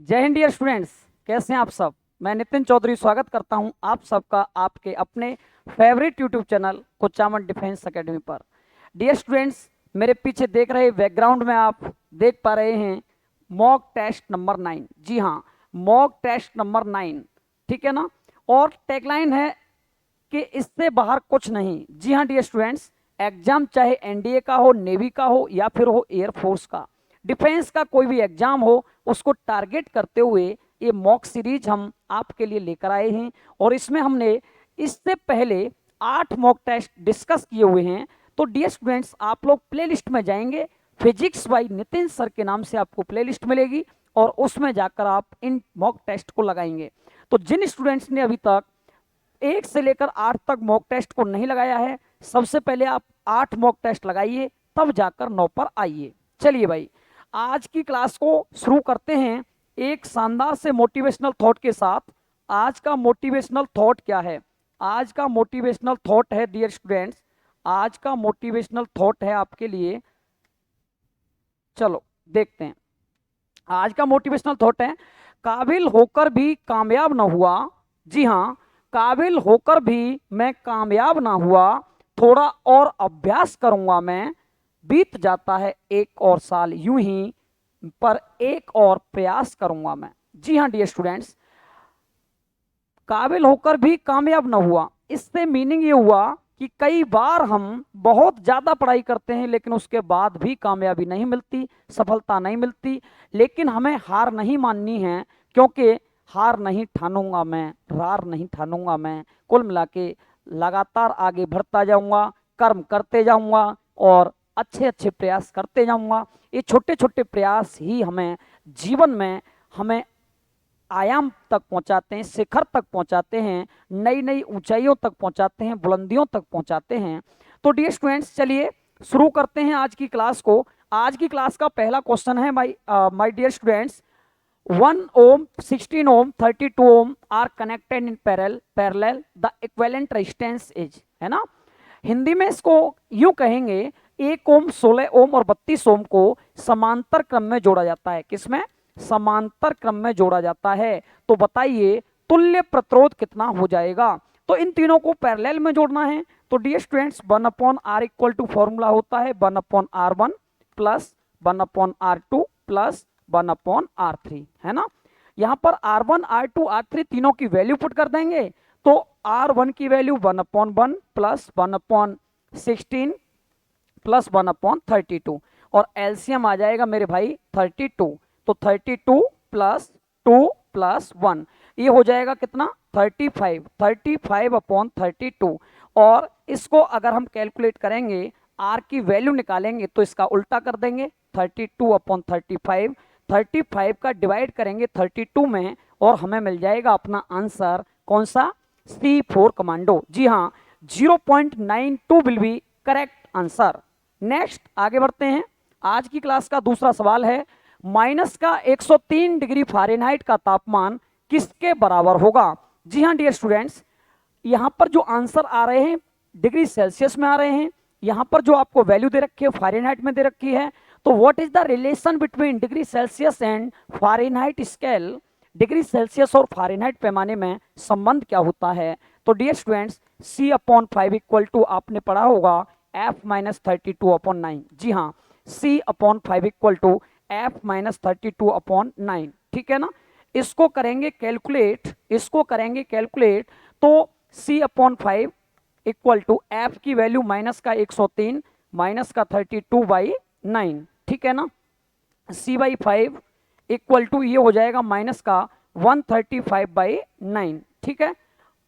जय हिंद dear students. कैसे हैं आप सब। मैं नितिन चौधरी स्वागत करता हूं आप सबका आपके अपने favourite YouTube channel Kuchaman defence academy पर। डियर स्टूडेंट्स, मेरे पीछे देख रहे बैकग्राउंड में आप देख पा रहे हैं मॉक टेस्ट नंबर 9। जी हाँ, मॉक टेस्ट नंबर 9, ठीक है ना। और टैगलाइन है कि इससे बाहर कुछ नहीं। जी हाँ डियर स्टूडेंट्स, एग्जाम चाहे एनडीए का हो, नेवी का हो या फिर हो एयरफोर्स का, डिफेंस का कोई भी एग्जाम हो, उसको टारगेट करते हुए ये मॉक सीरीज हम आपके लिए लेकर आए हैं। और इसमें हमने इससे पहले 8 मॉक टेस्ट डिस्कस किए हुए हैं। तो डियर स्टूडेंट्स, आप लोग प्लेलिस्ट में जाएंगे, फिजिक्स बाय नितिन सर के नाम से आपको प्लेलिस्ट मिलेगी और उसमें जाकर आप इन मॉक टेस्ट को लगाएंगे। तो जिन स्टूडेंट्स ने अभी तक 1 से लेकर 8 तक मॉक टेस्ट को नहीं लगाया है, सबसे पहले आप 8 मॉक टेस्ट लगाइए, तब जाकर 9 पर आइए। चलिए भाई, आज की क्लास को शुरू करते हैं एक शानदार से मोटिवेशनल थॉट के साथ। आज का मोटिवेशनल थॉट क्या है? आज का मोटिवेशनल थॉट है डियर स्टूडेंट्स, आज का मोटिवेशनल थॉट है आपके लिए, चलो देखते हैं। आज का मोटिवेशनल थॉट है, काबिल होकर भी कामयाब ना हुआ। जी हाँ, काबिल होकर भी मैं कामयाब ना हुआ, थोड़ा और अभ्यास करूंगा मैं, बीत जाता है एक और साल यूं ही, पर एक और प्रयास करूंगा मैं। जी हाँ डियर स्टूडेंट्स, काबिल होकर भी कामयाब ना हुआ, इससे मीनिंग ये हुआ कि कई बार हम बहुत ज़्यादा पढ़ाई करते हैं लेकिन उसके बाद भी कामयाबी नहीं मिलती, सफलता नहीं मिलती। लेकिन हमें हार नहीं माननी है, क्योंकि हार नहीं ठानूंगा मैं, रार नहीं ठानूंगा मैं। कुल मिला के लगातार आगे बढ़ता जाऊंगा, कर्म करते जाऊंगा और अच्छे अच्छे प्रयास करते जाऊंगा। ये छोटे छोटे प्रयास ही हमें जीवन में हमें आयाम तक पहुंचाते हैं, शिखर तक पहुंचाते हैं, नई नई ऊंचाइयों तक पहुंचाते हैं, बुलंदियों तक पहुंचाते हैं। तो डियर स्टूडेंट्स, चलिए शुरू करते हैं आज की क्लास को। आज की क्लास का पहला क्वेश्चन है my dear students, 1 ohm, 16 ohm, 32 ohm are connected in parallel, the equivalent resistance is, है ना। हिंदी में इसको यूं कहेंगे, 1 ओम, 16 ओम और 32 ओम को समांतर क्रम में जोड़ा जाता है। किसमें? समांतर क्रम में जोड़ा जाता है। तो बताइए तुल्य प्रतिरोध कितना हो जाएगा। तो इन तीनों को पैरेलल में जोड़ना है। तो dear students, 1/r equal to formula होता है 1/r1 plus 1/r2 plus 1/r3, है ना। यहां पर R1, R2, R3 तीनों की वैल्यू पुट कर देंगे। तो R1 की वैल्यू 1/1 प्लस 1/16 प्लस 1/32 और एलसीएम आ जाएगा मेरे भाई 32। तो 32 प्लस 2 प्लस 1, ये हो जाएगा कितना? 35। 35/32। और इसको अगर हम कैलकुलेट करेंगे, आर की वैल्यू निकालेंगे तो इसका उल्टा कर देंगे, 32/35। 35 का डिवाइड करेंगे 32 में और हमें मिल जाएगा अपना आंसर कौन सा? C4 commando. जी हाँ, 0.92 will be correct answer. Next आगे बढ़ते हैं। आज की क्लास का दूसरा सवाल है, माइनस का 103 डिग्री फ़ारेनहाइट का तापमान किसके बराबर होगा? जी हाँ डियर स्टूडेंट्स, यहां पर जो आंसर आ रहे हैं डिग्री सेल्सियस में आ रहे हैं। यहां पर जो आपको वैल्यू दे रखी है फ़ारेनहाइट में दे रखी है। तो what is the relation between degree Celsius and Fahrenheit scale? Degree Celsius और फ़ारेनहाइट पैमाने में संबंध क्या होता है? तो dear students, C/5 equal to आपने पढ़ा होगा F-32/9। जी हाँ, C/5 इक्वल टू F-32/9, ठीक है ना। इसको करेंगे कैलकुलेट, इसको करेंगे कैलकुलेट, तो C/5 इक्वल टू F की वैल्यू माइनस का 103 माइनस का 32/9, ठीक है ना। C/5 इक्वल टू ये हो जाएगा माइनस का 135/9, ठीक है।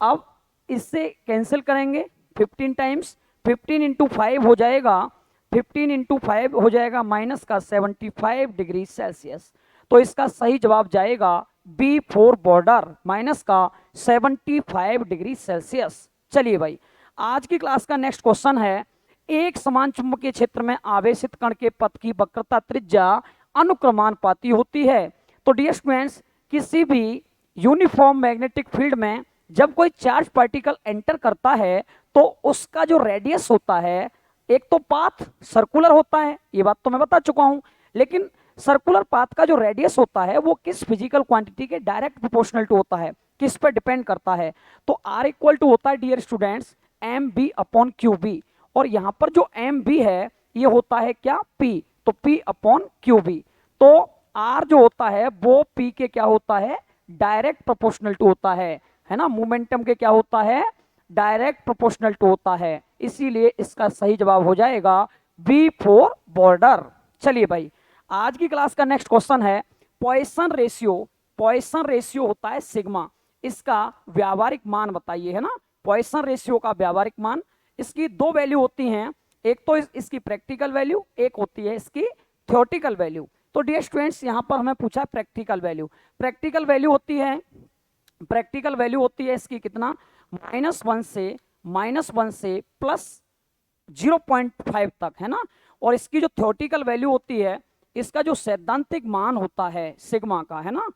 अब इससे कैंसिल करेंगे 15 टाइम्स, 15 इंटू 5 हो जाएगा, 15 इंटू 5 हो जाएगा माइनस का 75 डिग्री सेल्सियस। तो इसका सही जवाब जाएगा B4 बॉर्डर, माइनस का 75 डिग्री सेल्सियस। चलिए भाई, आज की क्लास का नेक्स्ट क्वेश्चन है, एक समान चुंबकीय क्षेत्र में आवेशित कण के पथ की वक्रता त्रिज्या अनुक्रमानुपाती होती है। तो डियर स्टूडेंट्स, किसी भी यूनिफॉर्म मैग्नेटिक फील्ड में जब कोई चार्ज पार्टिकल एंटर करता है तो उसका जो रेडियस होता है, एक तो पाथ सर्कुलर होता है, ये बात तो मैं बता चुका हूं, लेकिन सर्कुलर पाथ का जो रेडियस होता है वो किस फिजिकल क्वांटिटी के डायरेक्ट प्रोपोर्शनल टू होता है, किस पर डिपेंड करता है? तो R इक्वल टू होता है dear students M B upon Q B, और यहाँ पर जो एम बी है ये होता है क्या, P, तो P अपॉन क्यू बी। तो R जो होता है वो P के क्या होता है, डायरेक्ट प्रोपोर्शनल टू होता है ना, मोमेंटम के क्या होता है, डायरेक्ट प्रोपोर्शनल टू होता है, इसीलिए इसका सही जवाब हो जाएगा बी फॉर बॉर्डर। चलिए भाई, आज की क्लास का नेक्स्ट क्वेश्चन है पॉइसन रेशियो। पॉइसन रेशियो होता है सिग्मा, इसका व्यावहारिक मान बताइए, है ना, पॉइसन रेशियो का व्यावहारिक मान। इसकी दो वैल्यू होती हैं, एक तो इसकी प्रैक्टिकल वैल्यू, एक होती है इसकी थ्योरेटिकल वैल्यू। तो डियर स्टूडेंट्स यहाँ पर हमें पूछा प्रैक्टिकल वैल्यू। प्रैक्टिकल वैल्यू होती है, प्रैक्टिकल वैल्यू होती है इसकी कितना, -1 से प्लस 0.5 तक, है ना। और इसकी जो थ्योरेटिकल वैल्यू होती है, इसका जो सैद्धांतिक मान होता है सिग्मा का, है ना,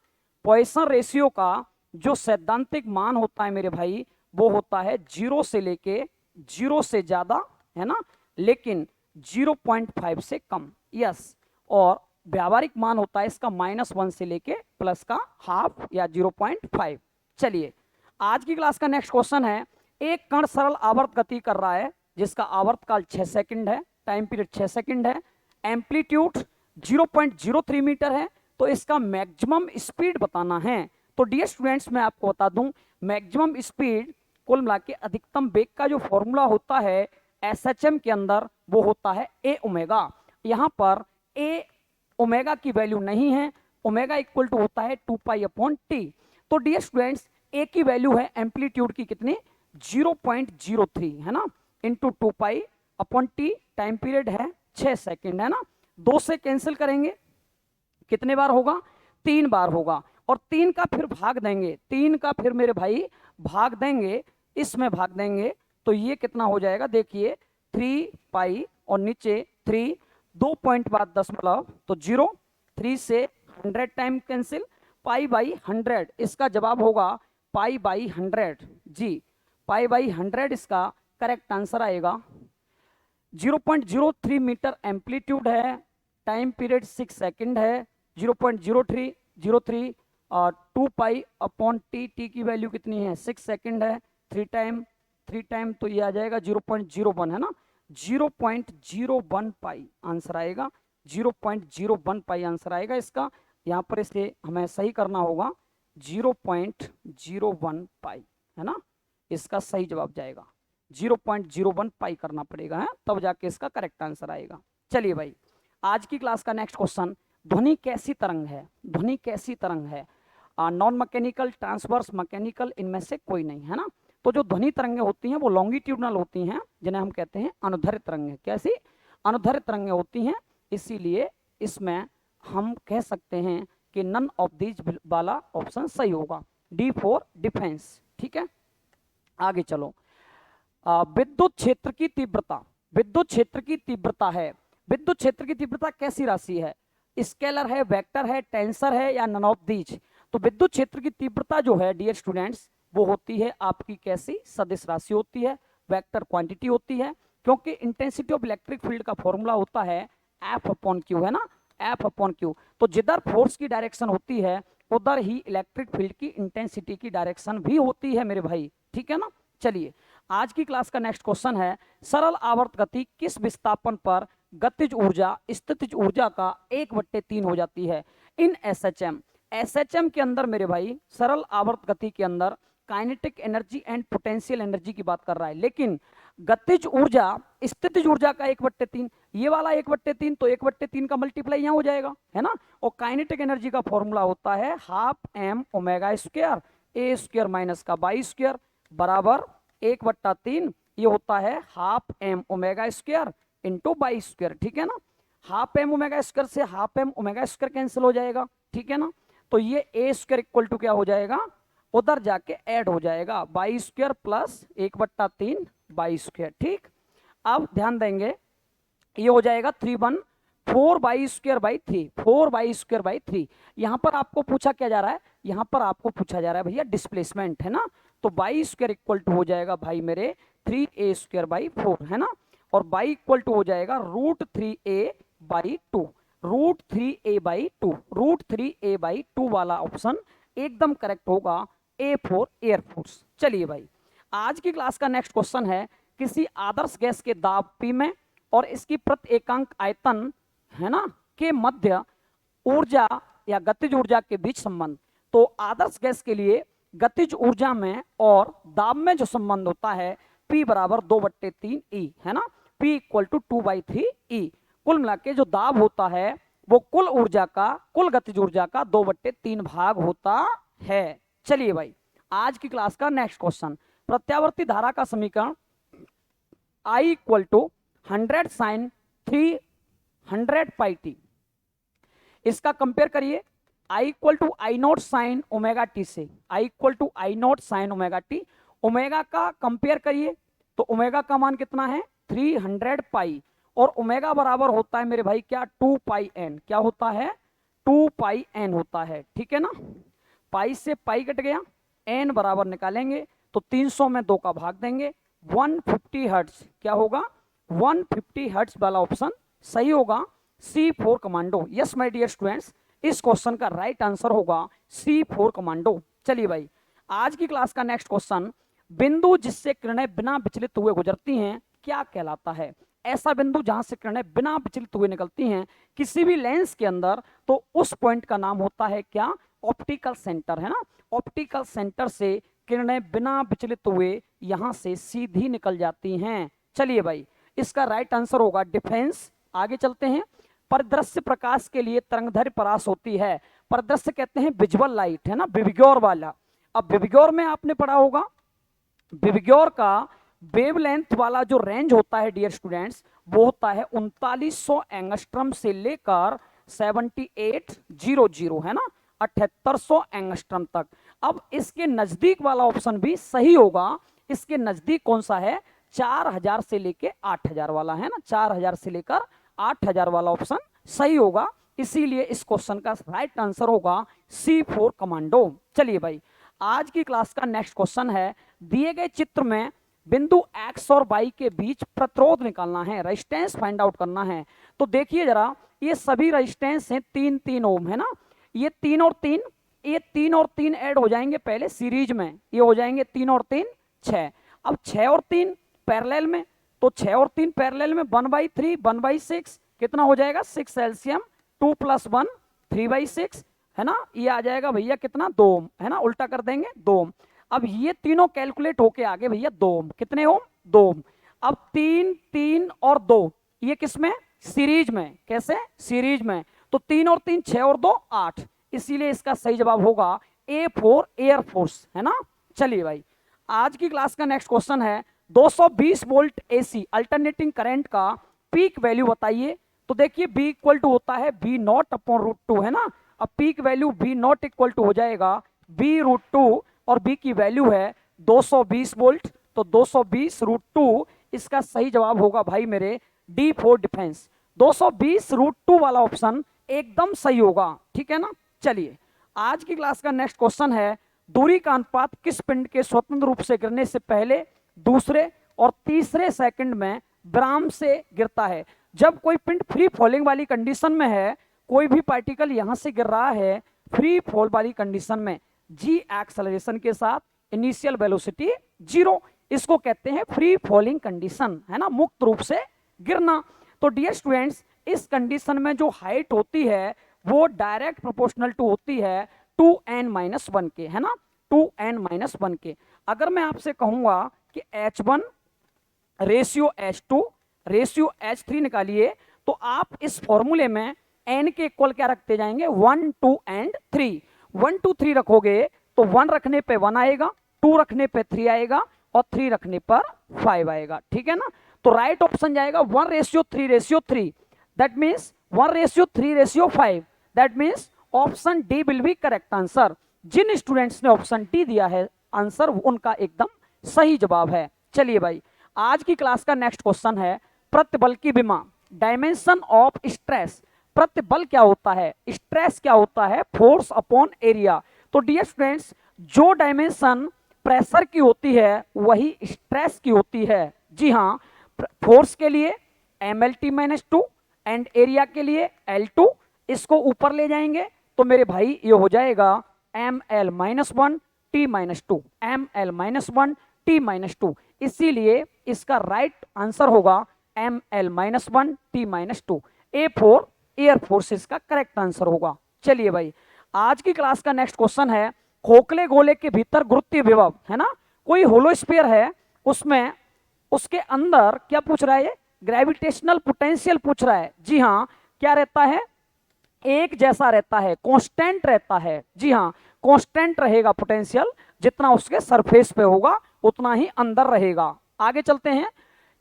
पॉइसन रेशियो का जो सैद्धांतिक मान होता है मेरे भाई, वो होता है 0 से लेके 0 से ज्यादा, है ना, लेकिन 0.5 से कम, यस। और व्यावहारिक मान होता है इसका -1 से लेके प्लस का हाफ या 0.5। चलिए, आज की क्लास का नेक्स्ट क्वेश्चन है, एक कण सरल आवर्त गति कर रहा है जिसका आवर्तकाल 6 सेकंड है, टाइम पीरियड 6 सेकंड है, एम्पलीट्यूड 0.03 मीटर है, तो इसका मैक्सिमम स्पीड बताना है। तो डियर स्टूडेंट्स मैं आपको बता दूं, मैक्सिमम स्पीड कुल मिला के अधिकतम वेग का जो फॉर्मूला होता है एसएचएम के अंदर, वो होता है ए ओमेगा। यहाँ पर ए ओमेगा की वैल्यू नहीं है, ओमेगा इक्वल टू होता है 2 पाई अपॉन टी। तो डियर स्टूडेंट्स ए की वैल्यू है एम्पलीट्यूड की कितनी, 0.03, है ना, into 2 pi upon T, time period है 6 सेकंड, है ना। 2 से कैंसिल करेंगे, कितने बार होगा, 3 बार होगा, और 3 का फिर भाग देंगे, 3 का फिर मेरे भाई भाग देंगे, इसमें भाग देंगे, तो ये कितना हो जाएगा, देखिए 3 पाई और नीचे 3, 2 पॉइंट बाद दशमलव, तो 0, 3 से 100 टाइम कैंसिल, पाई बाई 100, इसका जवाब होगा pi by 100 ji, pi by 100 इसका करेक्ट आंसर आएगा। 0.03 मीटर एम्पलीट्यूड है, टाइम पीरियड 6 सेकंड है, 0.03 और 2 पाई अपॉन टी, टी की वैल्यू कितनी है 6 सेकंड है, 3 टाइम तो ये आ जाएगा 0.01, है ना, 0.01 पाई आंसर आएगा, 0.01 पाई आंसर आएगा इसका। यहाँ पर इसे हमें सही करना होगा 0.01 पाई, है ना, इसका सही जवाब जाएगा 0.01 पाई करना पड़ेगा, है, तब जाके इसका करेक्ट आंसर आएगा। चलिए भाई, आज की क्लास का नेक्स्ट क्वेश्चन, ध्वनि कैसी तरंग है, ध्वनि कैसी तरंग है, नॉन मैकेनिकल, ट्रांसवर्स, मैकेनिकल, इनमें से कोई नहीं, है ना। तो जो ध्वनि तरंगें होती हैं वो लॉन्गिट्यूडनल होती हैं, जिन्हें हम कहते हैं अनुदैर्ध्य तरंगें। कैसी, अनुदैर्ध्य तरंगें होती हैं, इसीलिए इसमें हम कह सकते हैं कि नन ऑफ दीज वाला ऑप्शन सही होगा, डी फॉर डिफेंस। ठीक है, आगे चलो। विद्युत क्षेत्र की तीव्रता, विद्युत क्षेत्र की तीव्रता है, विद्युत क्षेत्र की तीव्रता कैसी राशि है, स्केलर है, वेक्टर है, टेंसर है, या नन ऑफ दीज। तो विद्युत क्षेत्र की तीव्रता जो है डियर स्टूडेंट्स, वो होती है आपकी कैसी, सदिश राशि होती है, वेक्टर क्वांटिटी होती है, क्योंकि इंटेंसिटी ऑफ इलेक्ट्रिक फील्ड का फॉर्मूला होता है एफ अपॉन क्यू, है ना, एफ अपॉन क्यू। तो जिधर फोर्स की डायरेक्शन होती है उधर ही इलेक्ट्रिक फील्ड की इंटेंसिटी की डायरेक्शन भी होती है मेरे भाई, ठीक है ना। चलिए, आज की क्लास का नेक्स्ट क्वेश्चन है, सरल आवर्त गति किस विस्थापन पर गतिज ऊर्जा स्थितिज ऊर्जा का 1/3 हो जाती है इन एसएचएम। एसएचएम के अंदर मेरे भाई सरल आवर्त गति के अंदर kinetic energy and potential energy की बात कर रहा है, लेकिन गतिज ऊर्जा स्थितिज ऊर्जा का 1/3, ये वाला 1/3, तो 1/3 का मल्टीप्लाई यहाँ हो जाएगा, है ना। और काइनेटिक एनर्जी का फॉर्मूला होता है ½ m ओमेगा स्क्वायर, ए स्क्वायर माइनस का बाई स्क्वायर बराबर 1/3, ये होता है ½ m omega square into by square, ठीक है ना। ½ m ओमेगा स्क्वायर से ½ m ओमेगा स्क्वायर कैंसिल हो जाएगा, ठीक है ना। तो ये ए स्क्वायर इक्वल टू क्या हो जाएगा, उधर जाके ऐड हो जाएगा by square plus 1/3 by square, ठीक। अब ध्यान देंगे, ये हो जाएगा 314 by square by 3, 4 by square by 3। यहाँ पर आपको पूछा क्या जा रहा है, यहाँ पर आपको पूछा जा रहा है भैया डिस्प्लेसमेंट, है ना। तो बाई स्क्वायर इक्वल टू हो जाएगा भाई मेरे 3a स्क्वायर बाई 4, है ना, और बाई इक्वल टू हो जाएगा √3a बाई 2। √3a/2, √3a/2 वाला ऑप्शन एकदम करेक्ट होगा, ए फॉर एयरफोर्स। चलिए भाई, आज की क्लास का नेक्स्ट क्वेश्चन है, किसी आदर्श गैस के दाब P में और इसकी प्रति एकांक आयतन है ना के मध्य ऊर्जा या गतिज ऊर्जा के बीच संबंध। तो आदर्श गैस के लिए गतिज ऊर्जा में और दाब में जो संबंध होता है P बराबर 2/3 E है ना, P इक्वल टू 2/3 E। कुल मिला के जो दाब होता है वो कुल ऊर्जा का, कुल गतिज ऊर्जा का 2/3 भाग होता है। चलिए भाई, आज की क्लास का नेक्स्ट क्वेश्चन, प्रत्यावर्ती धारा का समीकरण I equal to 100 sin 300 pi T, इसका कंपेयर करिए I equal to I naught sine omega T से, I equal to I naught sine omega T, omega का कंपेयर करिए तो ओमेगा का मान कितना है 300 पाई, और ओमेगा बराबर होता है मेरे भाई क्या 2 पाई एन, क्या होता है 2 पाई एन होता है, ठीक है ना। पाई से पाई कट गया, एन बराबर निकालेंगे तो 300 में 2 का भाग देंगे, 150 हर्ट्ज क्या होगा 150 हर्ट्ज वाला ऑप्शन सही होगा, C4 commando. Yes my dear students, इस क्वेश्चन का राइट आंसर होगा C4 कमांडो। चलिए भाई, आज की क्लास का नेक्स्ट क्वेश्चन, बिंदु जिससे किरणें बिना विचलित हुए गुजरती हैं क्या कहलाता है। ऐसा बिंदु जहां से किरणें बिना विचलित हुए निकलती हैं किसी भी लेंस के अंदर, तो उस पॉइंट का नाम होता है क्या ऑप्टिकल सेंटर, है ना। ऑप्टिकल सेंटर से किरणें बिना विचलित हुए यहां से सीधी निकल जाती हैं। चलिए भाई, इसका राइट आंसर होगा डिफेंस। आगे चलते हैं, परिदृश्य प्रकाश के लिए तरंगदैर्घ्य परास होती है, परिदृश्य कहते हैं विजुअल लाइट, है ना, विविग्योर वाला। अब विविग्योर में आपने पढ़ा होगा, विविग्योर का वेवलेंथ वाला जो रेंज होता है डियर स्टूडेंट्स, वो होता है 3900 एंगस्ट्रम से लेकर 7800, है ना, 7800 एंगस्ट्रम तक। अब इसके नजदीक वाला ऑप्शन भी सही होगा, इसके नजदीक कौन सा है 4000 से लेकर 8000 वाला, है ना, 4000 से लेकर 8000 वाला ऑप्शन सही होगा, इसीलिए इस क्वेश्चन का राइट आंसर होगा C4 कमांडो। चलिए भाई, आज की क्लास का नेक्स्ट क्वेश्चन है, दिए गए चित्र में बिंदु X और Y के बीच प्रतिरोध निकालना है, रेजिस्टेंस फाइंड आउट करना है। तो देखिए जरा, ये सभी रेजिस्टेंस हैं 3-3 ओम, है ना, ये 3 और 3, ये 3 और 3 ऐड हो जाएंगे पहले सीरीज में, ये हो जाएंगे 3 और 3 6। अब 6 और 3 पैरेलल में, तो 6 और 3 पैरेलल में 1/3 1/6 कितना हो जाएगा 6 एलसीएम, 2 + 1 3/6, है ना, ये आ जाएगा भैया कितना 2 ओम, है ना, उल्टा कर देंगे 2 ओम। अब ये तीनों कैलकुलेट होके आगे भैया 2 ओम, कितने ओम 2 ओम। अब 3 3 और 2 ये किस में सीरीज में, कैसे सीरीज में, तो 3 और 3 6 और 2 8, इसीलिए इसका सही जवाब होगा A फॉर एयरफोर्स, है ना। चलिए भाई, आज की क्लास का नेक्स्ट क्वेश्चन है, 220 वोल्ट AC अल्टरनेटिंग करंट का पीक वैल्यू बताइए। तो देखिए B इक्वल टू होता है V0/√2, है ना। अब peak value V0 equal to हो जाएगा V√2, और B की वैल्यू है 220 वोल्ट, तो 220√2 इसका सही जवाब होगा भाई मेरे D फॉर डिफेंस। 220√2 वाला ऑप्शन एकदम सही होगा, ठीक है ना। चलिए, आज की क्लास का नेक्स्ट क्वेश्चन है, दूरी का अनुपात किस पिंड के स्वतंत्र रूप से गिरने से पहले, दूसरे और तीसरे सेकंड में विराम से गिरता है। जब कोई पिंड फ्री फॉलिंग वाली कंडीशन में है, कोई भी पार्टिकल यहां से गिर रहा है फ्री फॉल वाली कंडीशन में, जी एक्सेलरेशन के साथ, इनिशियल वेलोसिटी 0, इसको कहते हैं फ्री फॉलिंग कंडीशन, है ना, मुक्त रूप से गिरना। तो डियर स्टूडेंट्स, इस कंडीशन में जो हाइट होती है वो डायरेक्ट प्रोपोर्शनल टू होती है 2n-1 के, है ना, 2n-1 के। अगर मैं आपसे कहूंगा कि H1 ratio H2 ratio H3 निकालिए, तो आप इस फॉर्मूले में n के इक्वल क्या रखते जाएंगे 1 2 एंड 3, 1 2 3 रखोगे तो 1 रखने पे 1 आएगा, 2 रखने पे 3 आएगा, और 3 रखने पर 5 आएगा, ठीक है ना। तो राइट ऑप्शन जाएगा 1:3:3, that means 1:3:5, that means option D will be correct answer. जिन स्टूडेंट्स ने ऑप्शन डी दिया है आंसर, उनका एकदम सही जवाब है। चलिए भाई, आज की क्लास का नेक्स्ट क्वेश्चन है, प्रतिबल की विमा, डायमेंशन ऑफ स्ट्रेस। प्रतिबल क्या होता है, स्ट्रेस क्या होता है, फोर्स अपॉन एरिया। तो डियर स्टूडेंट्स, जो डायमेंशन प्रेशर की होती है वही स्ट्रेस की होती है। जी हाँ, फोर्स के लिए MLT-2, एंड एरिया के लिए L2, इसको ऊपर ले जाएंगे तो मेरे भाई ये हो जाएगा ml minus one T minus two, ml minus one T minus two. इसीलिए इसका राइट आंसर होगा ml minus one T minus two. A4 air force इसका करेक्ट आंसर होगा। चलिए भाई, आज की क्लास का नेक्स्ट क्वेश्चन है, खोखले गोले के भीतर गुरुत्वीय विभव है ना, कोई होलोस्फीयर है, उसमें उसके अंदर क्या पूछ रहा है, ये ग्रेविटेशनल पोटेंशियल पूछ रहा है। जी हाँ, क्या रहता है, एक जैसा रहता है, कांस्टेंट रहता है। जी हाँ, कांस्टेंट रहेगा पोटेंशियल, जितना उसके सरफेस पे होगा उतना ही अंदर रहेगा। आगे चलते हैं,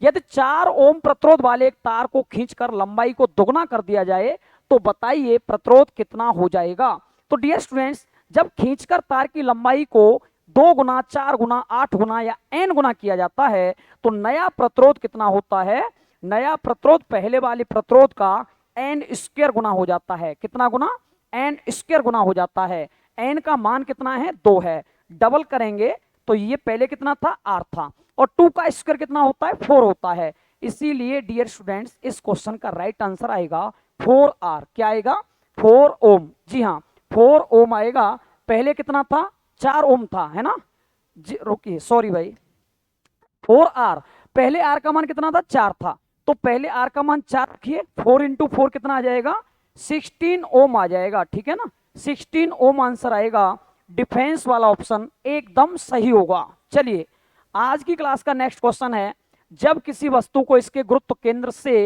यदि 4 ओम प्रतिरोध वाले एक तार को खींचकर लंबाई को दोगुना कर दिया जाए तो बताइए प्रतिरोध कितना हो जाएगा। तो डियर स्टूडेंट्स, जब खींचकर तार की लंबाई को 2 गुना, 4 गुना, 8 गुना या n गुना किया जाता है तो नया प्रतिरोध कितना होता है, नया प्रतिरोध पहले वाले प्रतिरोध का n स्क्वायर गुना हो जाता है। कितना गुना, n स्क्वायर गुना हो जाता है। n का मान कितना है, 2 है, डबल करेंगे तो ये पहले कितना था, r था, और 2 का स्क्वायर कितना होता है, 4 होता है। इसीलिए डियर स्टूडेंट्स, इस क्वेश्चन का राइट आंसर आएगा 4r। क्या आएगा, 4 ओम। जी हाँ, 4 ओम आएगा। पहले कितना था, 4 ओम था, है ना। रुकिए, सॉरी भाई, 4r, पहले r का मान कितना था, 4 था, तो पहले r का मान 4 रखिए, 4 इंटू 4 कितना आ जाएगा, 16 ओम आ जाएगा। ठीक है ना, 16 ओम आंसर आएगा। डिफेंस वाला ऑप्शन एकदम सही होगा। चलिए, आज की क्लास का नेक्स्ट क्वेश्चन है, जब किसी वस्तु को इसके गुरुत्व केंद्र से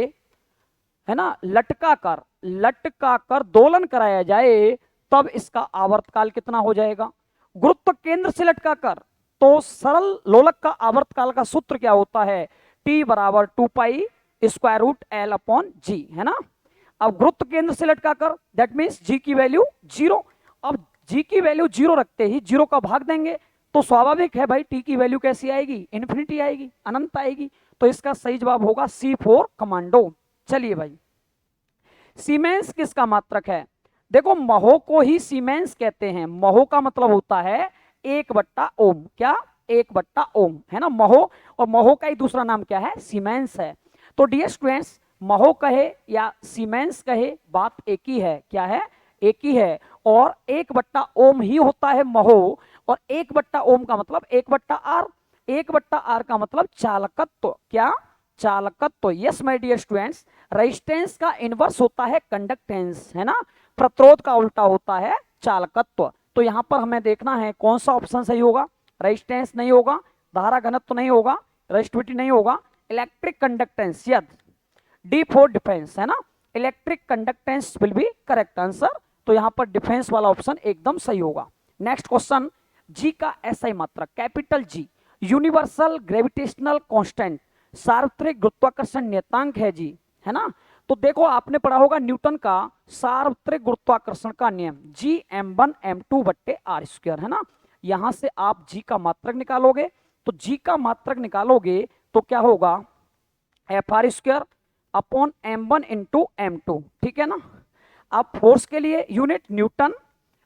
है ना लटका कर दोलन कराया जाए तब इसका आवर्तकाल कितना हो जाएगा। गुरुत्व केंद्र से लटका कर, तो सरल लोलक का आवर्तकाल का सूत्र क्या होता है, T बराबर 2 pi square root L upon g, है ना। अब गुरुत्व केंद्र से लटका कर, दैट मीन्स जी की वैल्यू 0। अब जी की वैल्यू 0 रखते ही 0 का भाग देंगे तो स्वाभाविक है भाई, टी की वैल्यू कैसी आएगी, इन्फिनिटी आएगी, अनंत आएगी। तो इसका सही जवाब होगा C4 कमांडो। चलिए भाई, सीमेंस किसका मात्रक है, देखो महो को ही सीमेंस कहते हैं। महो का मतलब होता है 1/ओम, क्या 1/ओम, है ना महो, और महो का ही दूसरा नाम क्या है, सीमेंस है। तो डियर स्टूडेंट्स, महो कहे या सीमेंस कहे, बात एक ही है। क्या है, एक ही है, और 1/ओम ही होता है महो, और 1/ओम का मतलब 1/r, 1/r का मतलब चालकत्व। क्या, चालकत्व। Yes my dear students, resistance का इनवर्स होता है कंडक्टेंस, है ना, प्रतिरोध का उल्टा होता है चालकत्व। तो यहां पर हमें देखना है कौन सा ऑप्शन सही होगा। रेजिस्टेंस नहीं होगा, धारा घनत्व नहीं होगा, रेजिस्टिविटी नहीं होगा, इलेक्ट्रिक कंडक्टेंस, यद D4 डिफेंस, है ना, electric conductance will be correct answer. तो यहां पर डिफेंस वाला ऑप्शन एकदम सही होगा। नेक्स्ट क्वेश्चन, जी का एसआई मात्रक, capital G, universal gravitational constant, सार्वत्रिक गुरुत्वाकर्षण नियतांक है जी, है ना। तो देखो, आपने पढ़ा होगा न्यूटन का सार्वत्रिक गुरुत्वाकर्षण का नियम, जी m1 m2 बट्टे r स्क्वायर, है ना। यहां से आप जी का मात्रक निकालोगे, तो जी का मात्रक निकालोगे तो क्या होगा, FR square upon m1 into m2, ठीक है ना। अब फोर्स के लिए यूनिट न्यूटन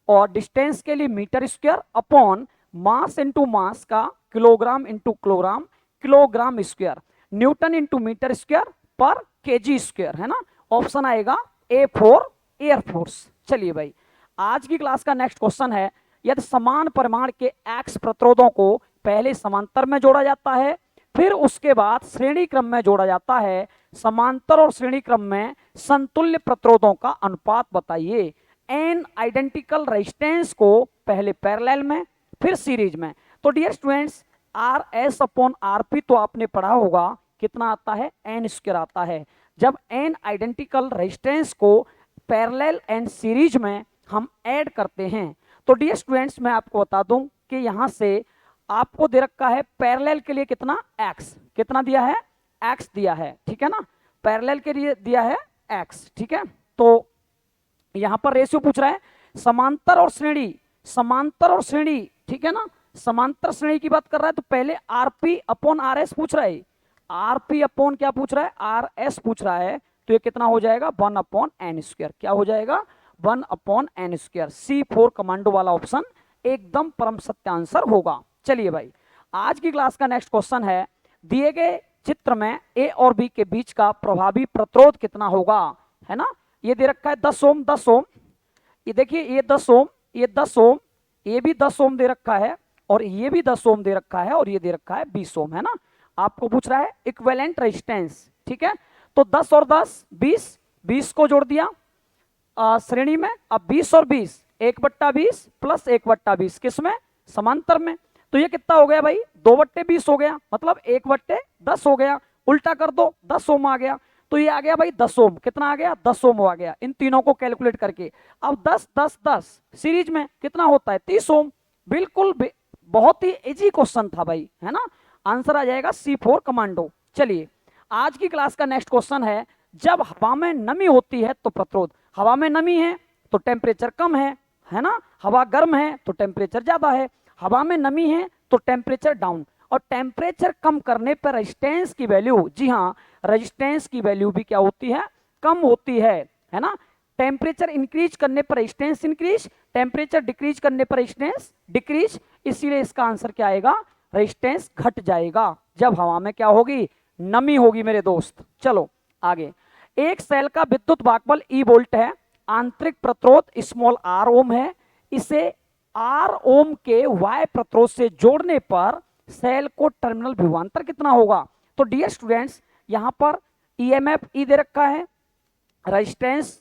और डिस्टेंस के लिए metre square upon mass into mass का kilogram into kilogram, kilogram square, newton into metre square पर केजी स्क्वायर, है ना। ऑप्शन आएगा A4 एयर फोर्स। चलिए भाई, आज की क्लास का नेक्स्ट क्वेश्चन है, यदि समान परिमाण के एक्स प्रतिरोधों को पहले समांतर में जोड़ा जाता है, फिर उसके बाद श्रेणी क्रम में जोड़ा जाता है, समांतर और श्रेणी क्रम में समतुल्य प्रतिरोधों का अनुपात बताइए। एन आइडेंटिकल रेजिस्टेंस को पहले पैरेलल में फिर सीरीज में। तो dear students, R S upon R P तो आपने पढ़ा होगा, कितना आता है, एन स्क्वायर आता है। जब एन आइडेंटिकल रेजिस्टेंस को पैरेलल एंड सीरीज में हम ऐड करते हैं, तो डियर स्टूडेंट्स मैं आपको बता दूं कि यहां से आपको दे रखा है पैरेलल के लिए कितना, एक्स, कितना दिया है, एक्स दिया है, ठीक है ना, पैरेलल के लिए दिया है एक्स, ठीक है। तो यहां पर रेशियो पूछ रहा है, समांतर और श्रेणी, समांतर और श्रेणी, ठीक है ना, समांतर श्रेणी की बात कर रहा है, तो पहले आरपी अपॉन आर एस पूछ रहा है, आरपी अपॉन क्या पूछ रहा है, आर एस पूछ रहा है, तो ये कितना हो जाएगा, 1/n स्क्वायर, क्या हो जाएगा, 1/n स्क्वायर। C4 कमांडो वाला ऑप्शन एकदम परम सत्य आंसर होगा। चलिए भाई, आज की क्लास का नेक्स्ट क्वेश्चन है, दिए गए चित्र में ए और बी के बीच का प्रभावी प्रतिरोध कितना होगा। है ना, ये दे रखा है 10 ओम 10 ओम, ये देखिए ये 10 ओम, ये 10 ओम, ये भी 10 ओम दे रखा है, और ये भी 10 ओम दे रखा है, और ये दे रखा है 20 ओम, है ना। आपको पूछ रहा है इक्विवेलेंट रेजिस्टेंस, ठीक है। तो 10 और 10 20, 20 को जोड़ दिया श्रेणी में। अब 20 और 20 1/20 प्लस 1/20 किस में, समांतर में। तो ये कितना हो गया भाई, 2/20 हो गया, मतलब 1/10 हो गया। उल्टा कर दो, 10 ओम आ गया, तो ये आ गया भाई 10 ओम। कितना आ गया, 10 ओम आ गया, इन तीनों को कैलकुलेट करके। अब 10 10 10 सीरीज में कितना होता है, 30 ओम। बिल्कुल बहुत ही इजी क्वेश्चन था भाई, है ना। आंसर आ जाएगा C4 कमांडो। चलिए आज की क्लास का नेक्स्ट क्वेश्चन है, जब हवा में नमी होती है तो प्रतिरोध। हवा में नमी है तो टेम्परेचर कम है ना। हवा गर्म है तो टेम्परेचर ज्यादा है, हवा में नमी है तो टेम्परेचर डाउन, और टेम्परेचर कम करने पर रेजिस्टेंस की वैल्यू, जी हाँ रेजिस्टेंस की वैल्यू भी क्या होती है, कम होती है ना। टेम्परेचर इंक्रीज करने पर रेजिस्टेंस इंक्रीज, टेम्परेचर डिक्रीज करने पर रेजिस्टेंस डिक्रीज, इसीलिए इसका आंसर क्या आएगा, रेजिस्टेंस घट जाएगा जब हवा में क्या होगी, नमी होगी मेरे दोस्त। चलो आगे, एक सेल का विद्युत वाहकबल E वोल्ट है, आंतरिक प्रतिरोध स्मॉल r ओम है, इसे R ओम के Y प्रतिरोध से जोड़ने पर सेल को टर्मिनल विभवांतर कितना होगा। तो डियर स्टूडेंट्स यहां पर EMF E दे रखा है, रेजिस्टेंस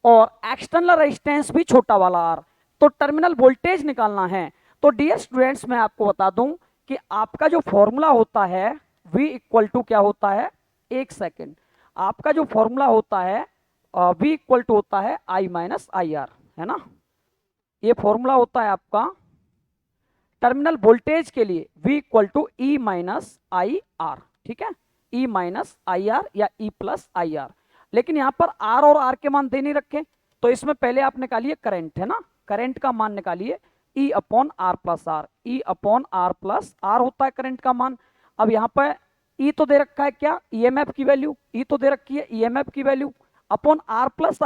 और एक्सटर्नल रेजिस्टेंस भी छोटा वाला R, तो टर्मिनल वोल्टेज निकालना है। तो डियर स्टूडेंट्स मैं आपको बता दूं कि आपका जो फॉर्मूला होता है V इक्वल टू क्या होता है, एक सेकेंड, आपका जो फॉर्मूला होता है V इक्वल टू होता है I माइनस आई आर, है ना। ये फॉर्मूला होता है आपका टर्मिनल वोल्टेज के लिए V equal to E minus I R, ठीक है, E माइनस आई आर या E प्लस आई आर। लेकिन यहाँ पर R और R के मान दे नहीं रखे, तो इसमें पहले आप निकालिए करंट, है ना, करंट का मान निकालिए E upon R plus R, E upon R plus R होता है करंट का मान। अब यहाँ पर E तो दे रखा है क्या, EMF की वैल्यू, E तो दे रखी है EMF की value, upon R plus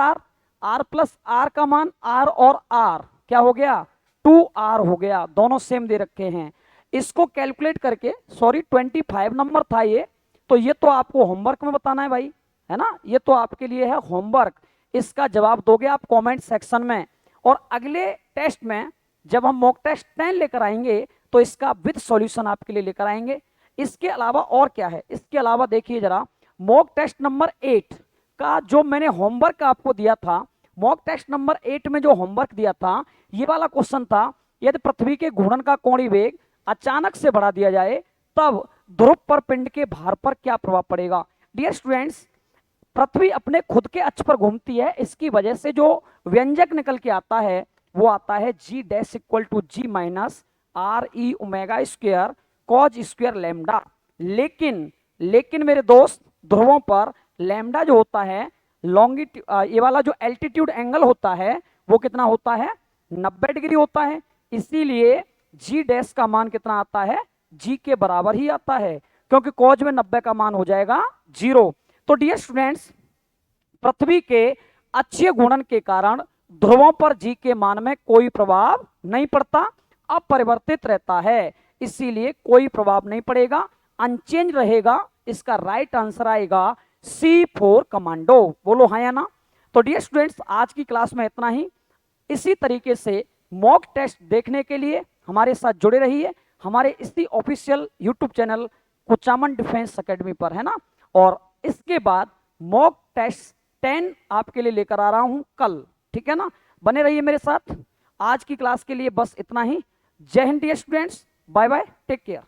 R का मान R और R क्या हो गया, 2R हो गया, दोनों सेम दे रखे हैं। इसको कैलकुलेट करके, सॉरी 25 नंबर था ये, तो ये तो आपको होमवर्क में बताना है भाई, है ना, ये तो आपके लिए है होमवर्क। इसका जवाब दोगे आप कमेंट सेक्शन में, और अगले टेस्ट में जब हम मॉक टेस्ट 10 लेकर आएंगे तो इसका विद सॉल्यूशन आपके लिए लेकर आएंगे। इसके अलावा और क्या है, इसके अलावा देखिए जरा, मॉक टेस्ट नंबर 8 का जो मैंने होमवर्क आपको दिया था, मॉक टेस्ट नंबर 8 में जो होमवर्क दिया था, ये वाला क्वेश्चन था, यदि पृथ्वी के घूर्णन का कोणीय वेग अचानक से बढ़ा दिया जाए तब ध्रुव पर पिंड के भार पर क्या प्रभाव पड़ेगा। डियर स्टूडेंट्स, पृथ्वी अपने खुद के अक्ष पर घूमती है, इसकी वजह से जो व्यंजक निकल के आता है वो आता है G dash equal to G minus R E omega square cos square lambda. लेकिन मेरे दोस्त, ध्रुवों पर लैम्डा जो होता है, लॉन्गिट्यूड, ये वाला जो एल्टीट्यूड एंगल होता है वो कितना होता है, 90 डिग्री होता है, इसीलिए G डैश का मान कितना आता है, G के बराबर ही आता है, क्योंकि कॉज में 90 का मान हो जाएगा 0। तो डियर स्टूडेंट्स, पृथ्वी के अक्षीय घूर्णन के कारण ध्रुवों पर G के मान में कोई प्रभाव नहीं पड़ता, अपरिवर्तित रहता है, इसीलिए कोई प्रभाव नहीं पड़ेगा, अनचेंज रहेगा। इसका राइट आंसर आएगा C4 कमांडो। बोलो हाँ या ना। तो डियर स्टूडेंट्स, आज की क्लास में इतना ही। इसी तरीके से मॉक टेस्ट देखने के लिए हमारे साथ जुड़े रहिए, हमारे इसी official YouTube channel Kuchaman defence academy पर, है ना। और इसके बाद मॉक टेस्ट 10 आपके लिए लेकर आ रहा हूं कल, ठीक है ना, बने रहिए मेरे साथ। आज की क्लास के लिए बस इतना ही। जय हिंद dear students, bye bye, take care.